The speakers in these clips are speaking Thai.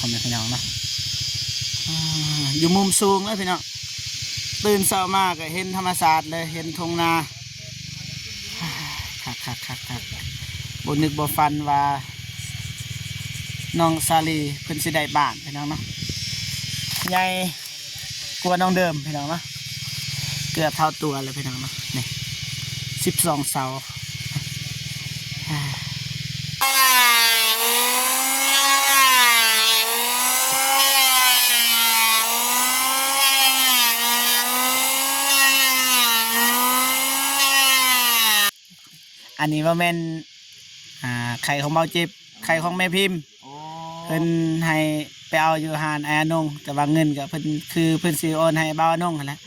พ่อแม่พี่น้องเนาะอยู่มุมสูงเลยพี่น้องตื่นเช้ามากก็เห็นธรรมศาสตร์เลยเห็นทุ่งนาคักบนนึกบ่ฟันว่าน้องซาลีเพิ่นสิได้บ้านพี่น้องเนาะใหญ่กว่าน้องเดิมพี่น้องเนาะเกือบเท่าตัวเลยพี่น้องเนาะนี่12 เสาอันนี้ว่าแม่นไข่ของเบาจิบไข่ของแม่พิมพ์เพิ่นให้ไปเอาอยู่หานไอ้อนงแต่ว่าเงินกับเพิ่นคือเพิ่นสิโอนให้เบาอนงนั่นแหละ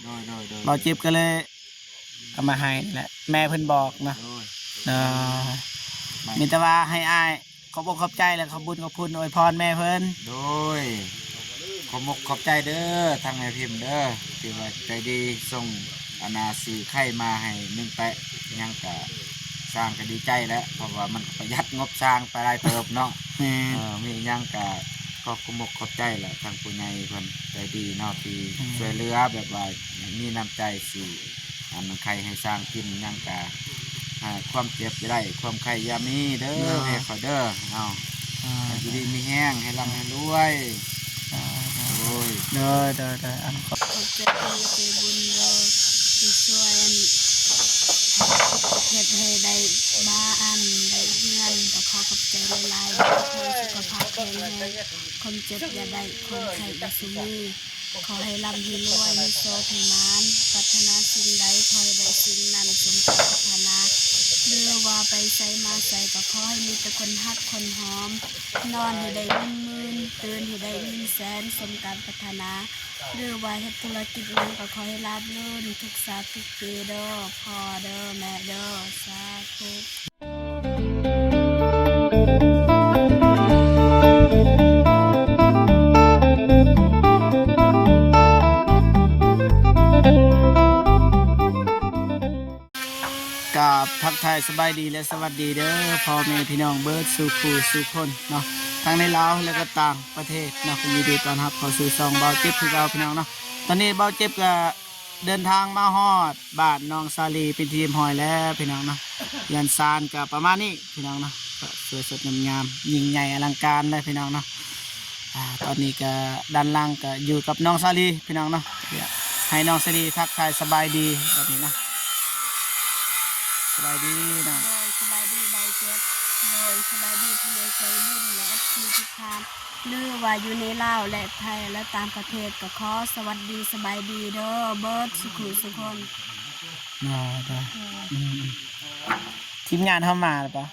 เบาจิบก็เลยเอามาให้นั่นแหละแม่เพิ่นบอกนะมีแต่ว่าให้อ้ายขอบอกขอบใจแล้วขอบบุญขอบคุณอวยพรแม่เพิ่นโดยขอบมกขอบใจเด้อทางแม่พิมพ์เด้อที่ว่าใจดีส่งอนาซื้อไข่มาให้1 แปะยังกะสร้างก็ดีใจแล้วเพราะว่ามันประหยัดงบสร้างไปหลายเติบเนาะมียังกะขอบมกขอบใจแหละทางผู้ใหญ่เพิ่นใจดีเนาะที่ช่วยเหลือแบบว่ามีน้ำใจสู่อันไข่ให้สร้างกินยังกะความเจ็บจะได้ความไข่ยามีเด้อให้เขาเด้อเอาอยู่ดีมีแห้งให้ร่ำให้รวยโอ้ยเด้ออันขอบใจบุญเราที่ช่วยเฮ็ดให้ได้บ้านได้เงินก็ขอขอบใจหลายๆขอสุขภาพแข็งแรงคนเจ็บอย่าได้คนไข้อย่าสูมีขอให้ร่ำให้รวยมีโชคให้มานปรารถนาสิ่งใดขอให้ได้สิ่งนั้นสมปรารถนาเรือว่าไปใส่มาใส่ก็ขอให้มีแต่คนฮักคนหอมนอนให้ได้เงินหมื่นตื่นให้ได้เงินแสนสมการปรารถนาเรือว่าเฮ็ดธุรกิจนั้นก็ขอให้ราบรื่นทุกสาทุกปีเด้อพ่อเด้อแม่เด้อสาธุกับทักทายสบายดีและสวัสดีเด้อพ่อแม่พี่น้องเบิร์ดสู่คู่สู่คนเนาะทั้งในลาวและก็ต่างประเทศเนาะยินดีต้อนรับเข้าสู่ช่องเบาเจ็บคือเราพี่น้องเนาะตอนนี้เบาเจ็บก็เดินทางมาฮอดบ้านน้องซาลีเป็นทีมหอยแล้วพี่น้องเนาะยันซานก็ประมาณนี้พี่น้องเนาะก็สวยสดงามๆยิ่งใหญ่อลังการเลยพี่น้องเนาะตอนนี้ก็ด้านล่างก็อยู่กับน้องซาลีพี่น้องเนาะให้น้องซาลีทักทายสบายดีแบบนี้นะสบายดีนะโดยสบายดีเบาเจ็บโดยสบายดีทะเลใจบุญและทีทุกทานหรือว่าอยู่ในลาวและไทยและต่างประเทศก็ขอสวัสดีสบายดีเด้อเบิร์ดสุขุสุขคนได้ทีมงานเข้ามาหรือเปล่า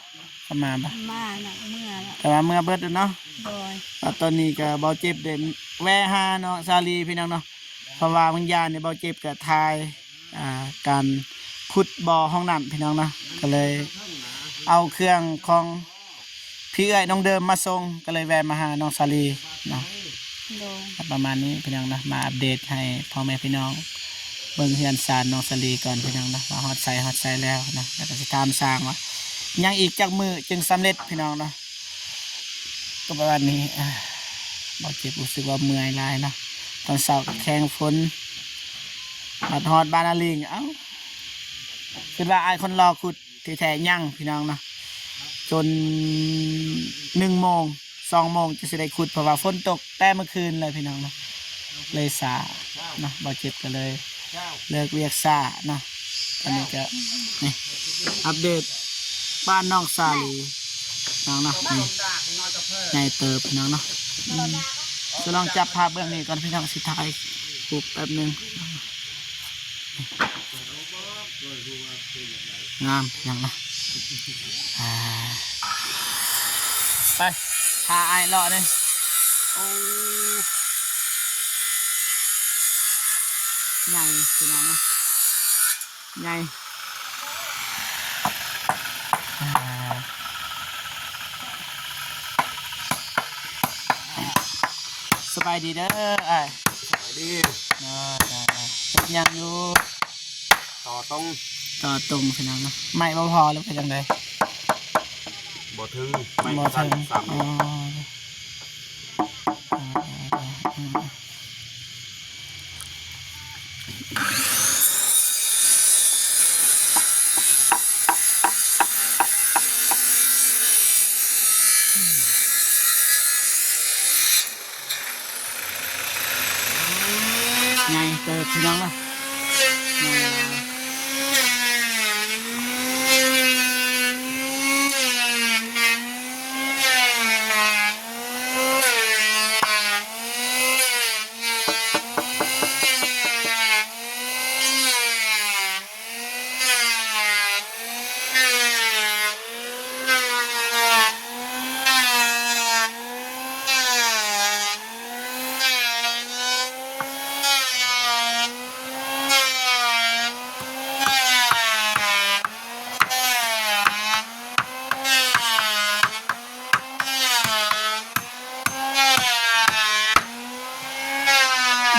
เข้ามาปะมาน่ะเมื่อละแต่ว่าเมื่อเบิร์ดเนาะโดยตอนนี้ก็เบาเจ็บเด่นแวะหาเนาะซาลีพี่น้องเนาะเพราะว่าบางยานเนี่ยเบาเจ็บกับทายการขุดบ่อห้องน้ำพี่น้องนะก็เลยเอาเครื่องของพี่เอ้ยน้องเดิมมาส่งก็เลยแวะมาหาน้องซาลีเนาะประมาณนี้พี่น้องนะมาอัปเดตให้พ่อแม่พี่น้องเบิ่งเฮือนซานน้องซาลีก่อนพี่น้องนะว่าฮอดใส่แล้วนะแล้วก็จะตามสร้างว่ายังอีกจักมือจึงสำเร็จพี่น้องนะก็ประมาณนี้บ่เจ็บรู้สึกว่าเมื่อยหลายนะตอนเช้าแข่งฝนมาฮอดบ้านอาลิงเอ้าคือว่าไอ้คนรอขุดที่แท้ยั่งพี่น้องเนาะจน1 โมง 2 โมงจะได้ขุดเพราะว่าฝนตกแต่เมื่อคืนเลยพี่น้องเนาะเลยสาเนาะบ่เจ็บก็เลยเลิกเวียกซาเนาะตอนนี้ก็นี่อัปเดตบ้านน้องซาลีน้องเนาะนี่ในเติบพี่น้องเนาะจะลองจับภาพเบื้องนี้ก่อนพี่น้องสิถ่ายรูปแป๊บนึงงามอย่างนะไปพาไอ้เลาะเลยโอ้ใหญ่พี่น้องนะใหญ่สบายดีเด้อไอ้สบายดียังอยู่ต่อตรงพี่น้องนะไม่พอแล้วเป็นยังไงบ่ถึงไม่ทัน3 เมตร เติบพี่น้องเนาะ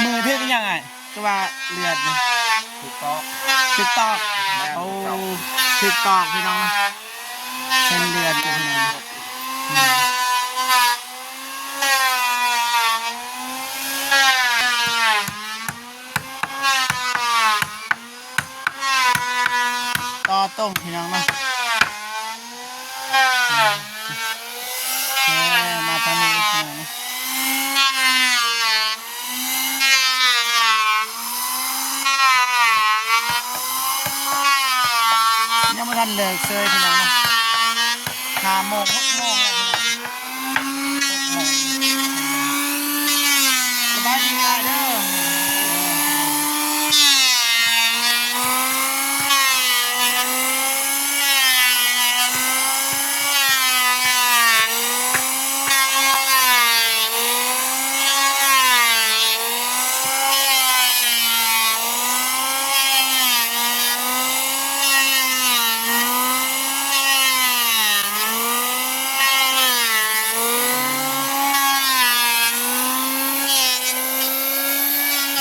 มือถือเป็นยังไงก็ว่าเลือดนี่ ถูกต้อง ถึกตอกโอ้ถึกตอกพี่น้องเส้นเลือดพี่น้องต่อต้มพี่น้องเนาะมาตอนนี้พี่น้องนะยังไม่ทันเลิกเลยพี่น้องนะ5 โมง 6 โมงแล้วพี่น้อง6 โมงสบายดีเด้อ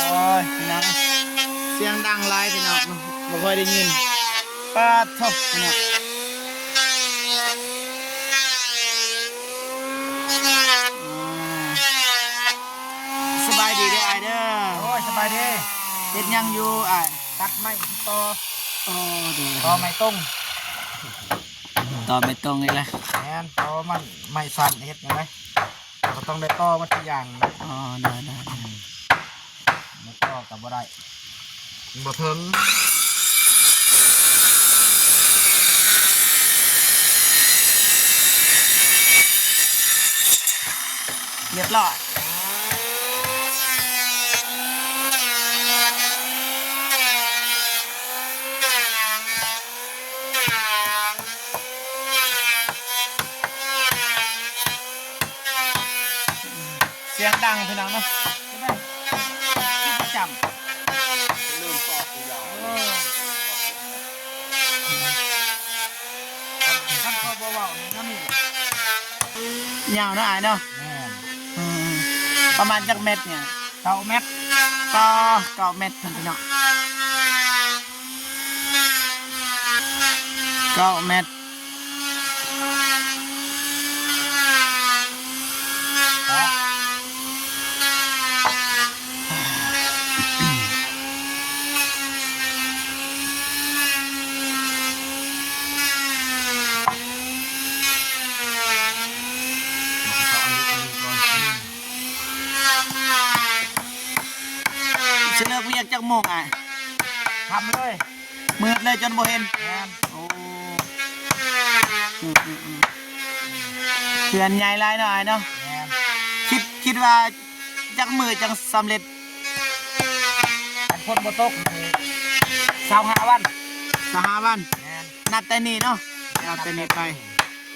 โอ้ยพี่น้องเสียงดังไล่พี่น้องบ่ค่อยได้ยินปาดทบพี่น้องสบายดีเด้อไอเด้อ โอ้ยสบายดี เฮ็ดหยังอยู่ไอ ตัดไม้ต่อ โอ้เด้ ต่อไม้ตรง ต่อไม่ตรงอีกแล้ว แม่นต่อมันไม้สั่นเฮ็ดยังไงก็ต้องได้ต่อมาทุกอย่างนะ อ๋อได้ มันต่อกับบ่ได้บ่ถึง เรียบร้อยเสียงดังพี่น้องเนาะที่ประจำ ลืมต่อกูยาวท่านเขาบ่เว้านี่นำนี่ ยาวเนาะไอเนาะ แม่น อืมประมาณจักเม็ดเนี่ย 9 เมตร ก็9 เม็ดพี่น้อง9 เม็ดสิเลิกเรียกจักโมงอ่ะ ทำเลย มืดเลยจนบ่เห็น แม่น โอ้เพื่อนใหญ่หลายเนาะไอ้เนาะ แม่น คิดว่าจักมือจังสำเร็จ อันคนบ่ตกนี่25 วัน 25 วัน แม่น นับแต่นี้เนาะนับแต่นี้ไป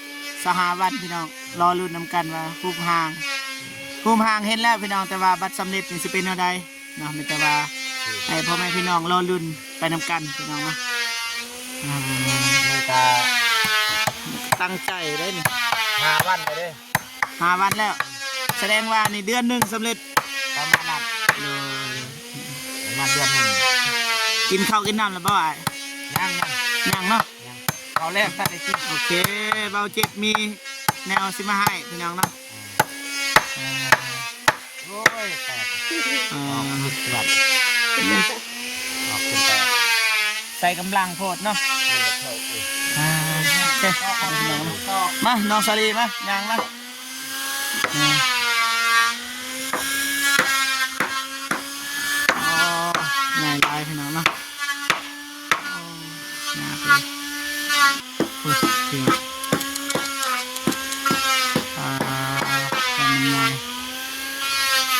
25 วันพี่น้องรอลุ้นนำกันว่าภูมิห่างเห็นแล้วพี่น้องแต่ว่าบัตรสำเร็จนี่สิเป็นแนวใดเนาะมีแต่ว่าให้พ่อแม่พี่น้องรอลุ้นไปนำกันพี่น้องเนาะ มีตา ตั้งใจได้นี่ 5 วันไปเด้ 5 วันแล้ว แสดงว่านี่เดือนหนึงสำเร็จ ประมาณนั้นประมาณเดือนหนึง กินข้าวกินน้ำแล้วบ่อ้าย ยัง ยังเนาะ เอาแรกถ้าได้กิน โอเคเบาเจ็บมีแนวสิมาให้พี่น้องเนาะ โอ้ยแตก อ่า แบบออกเป็นแตก ใส่กำลังโพดเนาะอ่าโอเคเอาพี่น้องเนาะมาน้องสาลีมายังมาอ๋อ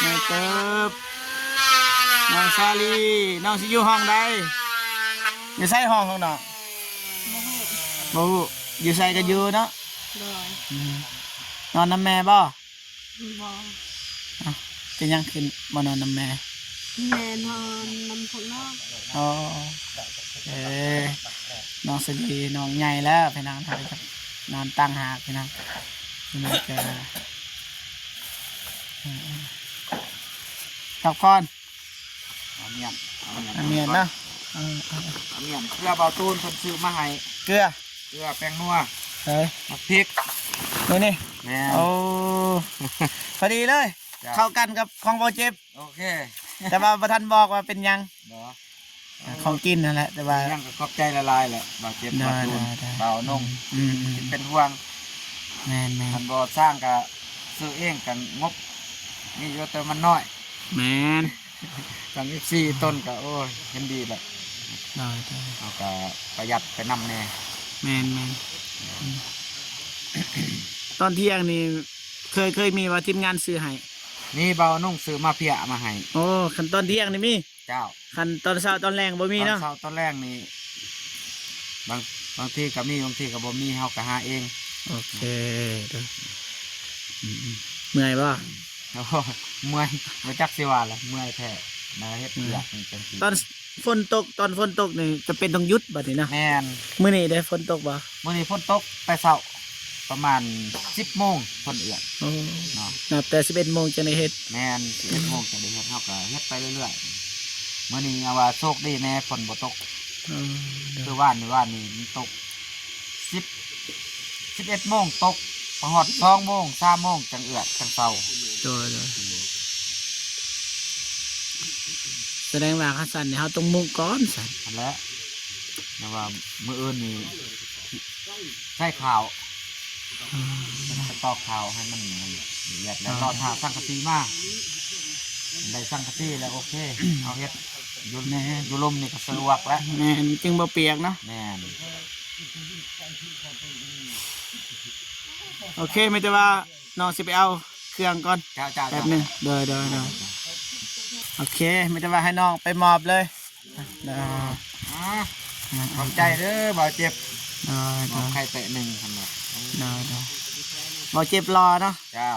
แม่เติบน้องซาลีน้องสิอยู่ห้องใดอยู่ใส่ห้องของน้อง บ่ฮู้ บ่ฮู้อยู่ใส่ก็อยู่เนาะ โดย นอนน้ำแม่บ่ บ่ เป็นยังขึ้นบ่นอนน้ำแม่ แม่นอนนำพวกน้อง อ๋อน้องสลีน้องใหญ่แล้วพี่น้องทำครับนอนตั้งหากพี่น้องพี่น้องแกพักผ่อน เอาเมียน เมียนเนาะ เอาเมียนเกลือเบาตูนคนซื้อมาให้ เกลือ เกลือแป้งนัว เฮ้ย มะพริก นี่ แม่ โอ้พอดีเลย จ้ะ เข้ากันกับของโบเจ็บ โอเค แต่ว่าประธานบอกว่าเป็นหยัง เนาะ ของกินนั่นแหละแต่ว่า ยังก็ขอบใจละลายแหละเบาเจ็บเบาตูน ได้ เบานง อืม เป็นห่วง แม่นแม่ มันบ่สร้างก็ซื้อเองกันงบนี่อยู่แต่มันน้อย แม่น กัน14ต้นก็โอ้ยเห็นดีแหละ ได้ เอาก็ประหยัดไปนำแน่ แม่นตอนเที่ยงนี่เคยมีว่าทีมงานซื้อให้ นี่เบานุ่งซื้อมาเพียมาให้ โอ้คันตอนเที่ยงนี่มี เจ้า คันตอนเช้าตอนแรงบ่มีเนาะ ตอนเช้าตอนแรกนี่บางทีก็มีบางทีก็บ่มีเฮาก็หาเอง โอเคเด้อเมื่อยป่ะ โอ้โหเมื่อยบ่จักสิว่าล่ะเมื่อยแท้มาเฮ็ดเวียกนี่จังซี่ ตอนฝนตกนี่จะเป็นต้องหยุดบัดนี้นะ แม่น มื้อนี้ได้ฝนตกบ่ มื้อนี้ฝนตกแต่เช้าประมาณ 10 โมงฝนเอือด โอ้ เนาะ นับแต่ 11 โมงจะได้เฮ็ด แม่น11 โมงจะได้เฮ็ดเฮาก็เฮ็ดไปเรื่อยๆมื้อนี้เอาว่าโชคดีแน่ฝนบ่ตก เออเด้ คือ อว่านนี่มันตก11 โมงตกพอฮอด2 โมง3 โมงจังเอือดจังเช้า แสดงว่าคันสั่นนี่เฮาต้องมุ่งก่อนสั่น อันแล้วนะว่ามื้ออื่นนี่ใช้ข่าวไปตอกข่าวให้มันละเอียดแล้วรอท่าสังกะสีมาได้สังกะสีแล้วโอเค เอาเฮ็ดอยู่ลมนี่ก็สะดวกแล้ว แม่นจึงบ่เปียกเนาะ แม่น โอเคไม่แต่ว่าน้องสิไปเอาเครื่องก่อน เจ้าเจ้า แป๊บหนึงเด้อโอเคไม่แต่ว่าให้น้องไปมอบเลยเด้อ ขอบใจเด้อบ่าวเจ็บ เด้อ ขอใครเตะหนึ่งคันว่า บ่เจ็บรอเนาะ เจ้า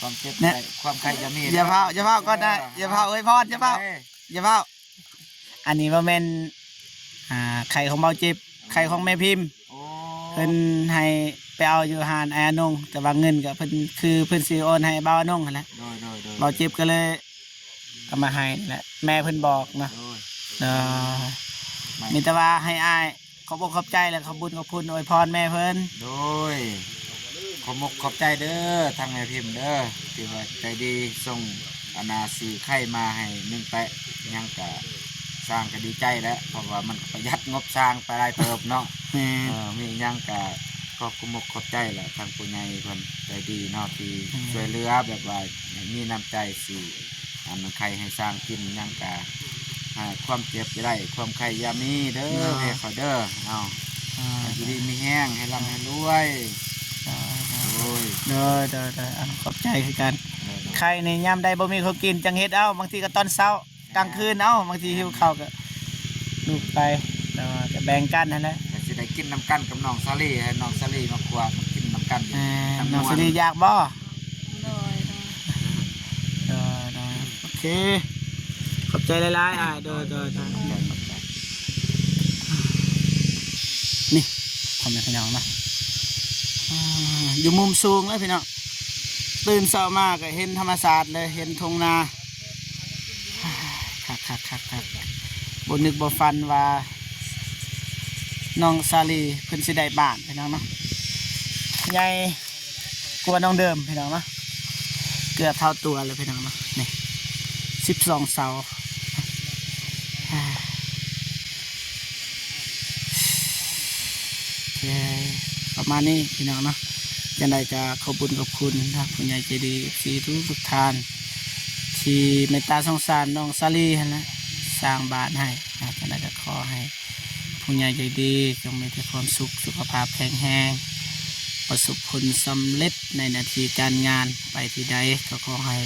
ความเจ็บ เนี่ย ความใครจะมี อย่าเผาก่อนได้อย่าเผาเอ้ยพอดอย่าเผาอันนี้ว่าแม่นไข่ของเบาเจ็บไข่ของแม่พิมพ์ โอ้ เพิ่นให้ไปเอาอยู่หานไอ้อนงแต่ว่าเงินก็เพิ่นสิโอนให้เบาอนงนั่นแหละ โดย เบาเจ็บก็เลยเอามาให้นั่นแหละแม่เพิ่นบอกนะ โดย เด้อมีแต่ว่าให้อ้ายขอบอกขอบใจและขอบบุญขอบคุณอวยพรแม่เพิ่น โดยขอมกขอบใจเด้อทางแม่พิมพ์เด้อที่ว่าใจดีส่งอนาสีไข่มาให้1 แปะยังก็สร้างก็ดีใจแล้วเพราะว่ามันประหยัดงบสร้างไปหลายเติบเนาะ แม่ มียังก็ขอบคุณมกขอบใจแหละทางผู้ใหญ่เพิ่นใจดีเนาะที่ช่วยเหลือแบบว่ามีน้ำใจสิอันใครให้สร้างกินยังก็ความเจ็บจะได้ความใครอยามีเด้อให้เขาเด้อเอาอยู่ดีมีแห้งให้ร่ำให้รวยโอ้ย เด้อขอบใจคือกันใครในยามใดบ่มีเขาวกินจังเฮ็ดเอาบางทีก็ตอนเช้ากลางคืนเอาบางทีหิวข้าวก็ลูกไปแล้วก็แบ่งกันนั่นแหละ แต่สิได้กินน้ำกันกับน้องซาลี่ให้น้องซาลี่มาครัวมากินน้ำกัน น้องสิริอยากบ่ โดย โอเคขอบใจหลายๆเด้อนี่ทำให้พี่น้องนะอยู่มุมสูงเลยพี่น้องตื่นเช้ามาก็เห็นธรรมศาสตร์เลยเห็นทุ่งนาคักบนนึกบ่ฟันว่าน้องซาลีเพิ่นสิได้บ้านพี่น้องเนาะใหญ่กว่าน้องเดิมพี่น้องเนาะเกือบเท่าตัวเลยพี่น้องเนาะนี่12 เสาโอเคประมาณนี้พี่น้องเนาะจังใดก็ขอบคุณนะผู้ใหญ่ใจดีสีทุกท่านที่เมตตาสงสารน้องซาลีนะสร้างบ้านให้นะจังใดก็ขอให้ผู้ใหญ่ใจดีจงมีแต่ความสุขสุขภาพแข็งแรงประสบผลสำเร็จในหน้าที่การงานไปที่ใดก็ขอให้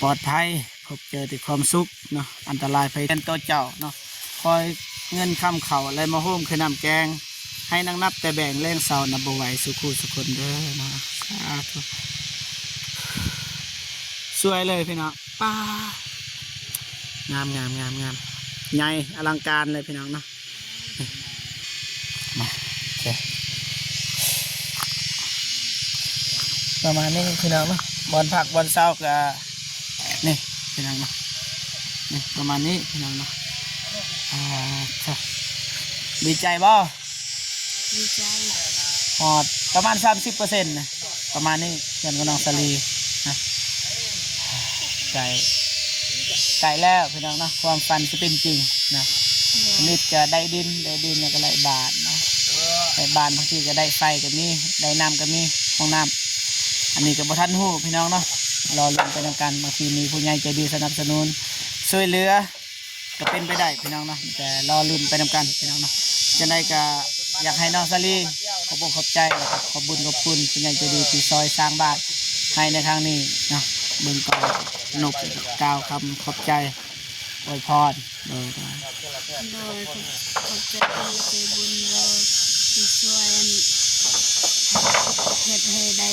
ปลอดภัยพบเจอแต่ความสุขเนาะอันตรายภัยเป็นตัวเจ้าเนาะคอยเงินคำเข่าอะไรมาโฮมคือนำแกงให้นังนับแต่แบ่งแรงเสานับไหวสุขุสุคนเด้อนะสาธุสวยเลยพี่น้องป้างามใหญ่อลังการเลยพี่น้องเนาะมาโอเคประมาณนี้พี่น้องเนาะบอลผักบอลเศร้ากับนี่พี่น้องเนาะนี่ประมาณนี้พี่น้องเนาะดีใจบ่ ดีใจ หอดประมาณ 30%นะประมาณนี้เงินกับน้องสลีนะไก่แล้วพี่น้องเนาะความฝันจะเป็นจริงนะนิดก็ได้ดินแล้วก็ได้บาทเนาะได้บานบางทีก็ได้ไฟก็มีได้น้ำก็มีห้องน้ำอันนี้ก็บ่ทันหู้พี่น้องเนาะรอลุ้นไปทำกันบางทีมีผู้ใหญ่ใจดีสนับสนุนช่วยเหลือก็เป็นไปได้พี่น้องเนาะแต่รอลุ้นไปทำกันพี่น้องเนาะจะได้ก็อยากให้น้องสลีขอบคุณขอบใจขอบบุญขอบคุณผู้ใหญ่ใจดีที่ซอยสร้างบ้านให้ในทางนี้เนาะเบิ่งก่อนนกกล่าวคำขอบใจอวยพรโดย โดยขอบใจที่ใจบุญโดยที่ช่วยเฮ็ดให้ได้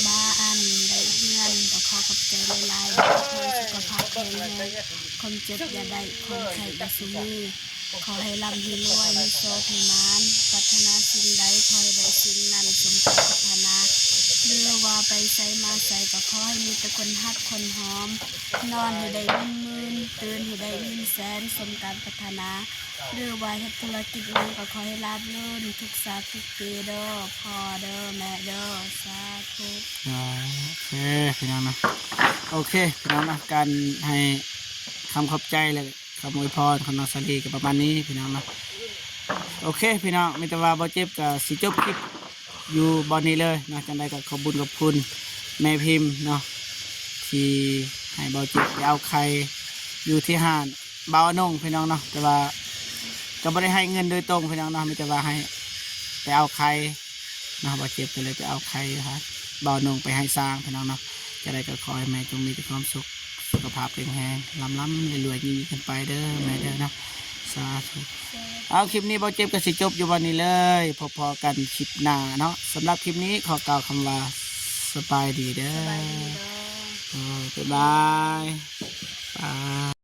บ้าอันได้เฮือนก็ขอขอบใจหลายๆขอให้สุขภาพแข็งแรงความเจ็บอย่าได้ความไข้อย่าสูมีขอให้ร่ำให้รวยมีโชคให้มานปรารถนาสิ่งใดขอให้ได้สิ่งนั้นสมปรารถนาเรือว่าไปใส่มาใส่ก็ขอให้มีแต่คนฮักคนหอมนอนให้ได้เงินหมื่นตื่นให้ได้เงินแสนสมการปรารถนาเรือว่าเฮ็ดธุรกิจนั้นก็ขอให้ราบรื่นทุกสาทุกปีเด้อพ่อเด้อแม่เด้อสาธุ โอเคพี่น้องนะโอเคพี่น้องนะการให้คำขอบใจเลยคำอวยพรของน้องสลีกับประมาณนี้พี่น้องนะโอเคพี่น้องไม่แต่ว่าบ่เจ็บกับสิจบคลิปอยู่บอนนี้เลยนะจังใดก็ขอบคุญกับคุณแม่พิมพ์เนาะที่ให้บ่เจ็บไปเอาไข่อยู่ที่ห้านเบาอนงพี่น้องเนาะแต่ว่าก็ไม่ได้ให้เงินโดยตรงพี่น้องเนาะไม่แต่ว่าให้ไปเอาไข่นะบ่เจ็บก็เลยไปเอาไข่ครับเบาอนงไปให้สร้างพี่น้องเนาะจะได้ก็ขอให้แม่จงมีแต่ความสุขสุขภาพแข็งแรงล้ำๆรวยๆยิ่งๆขึ้นไปเด้อแม่เด้อเนาะสาธุเอาคลิปนี้เบาเจ็บก็สิจบอยู่วันนี้เลยพอๆกันคลิปหน้าเนาะสำหรับคลิปนี้ขอกล่าวคำว่าสบายดีเด้อ สบายดีเด้อ บ๊ายบาย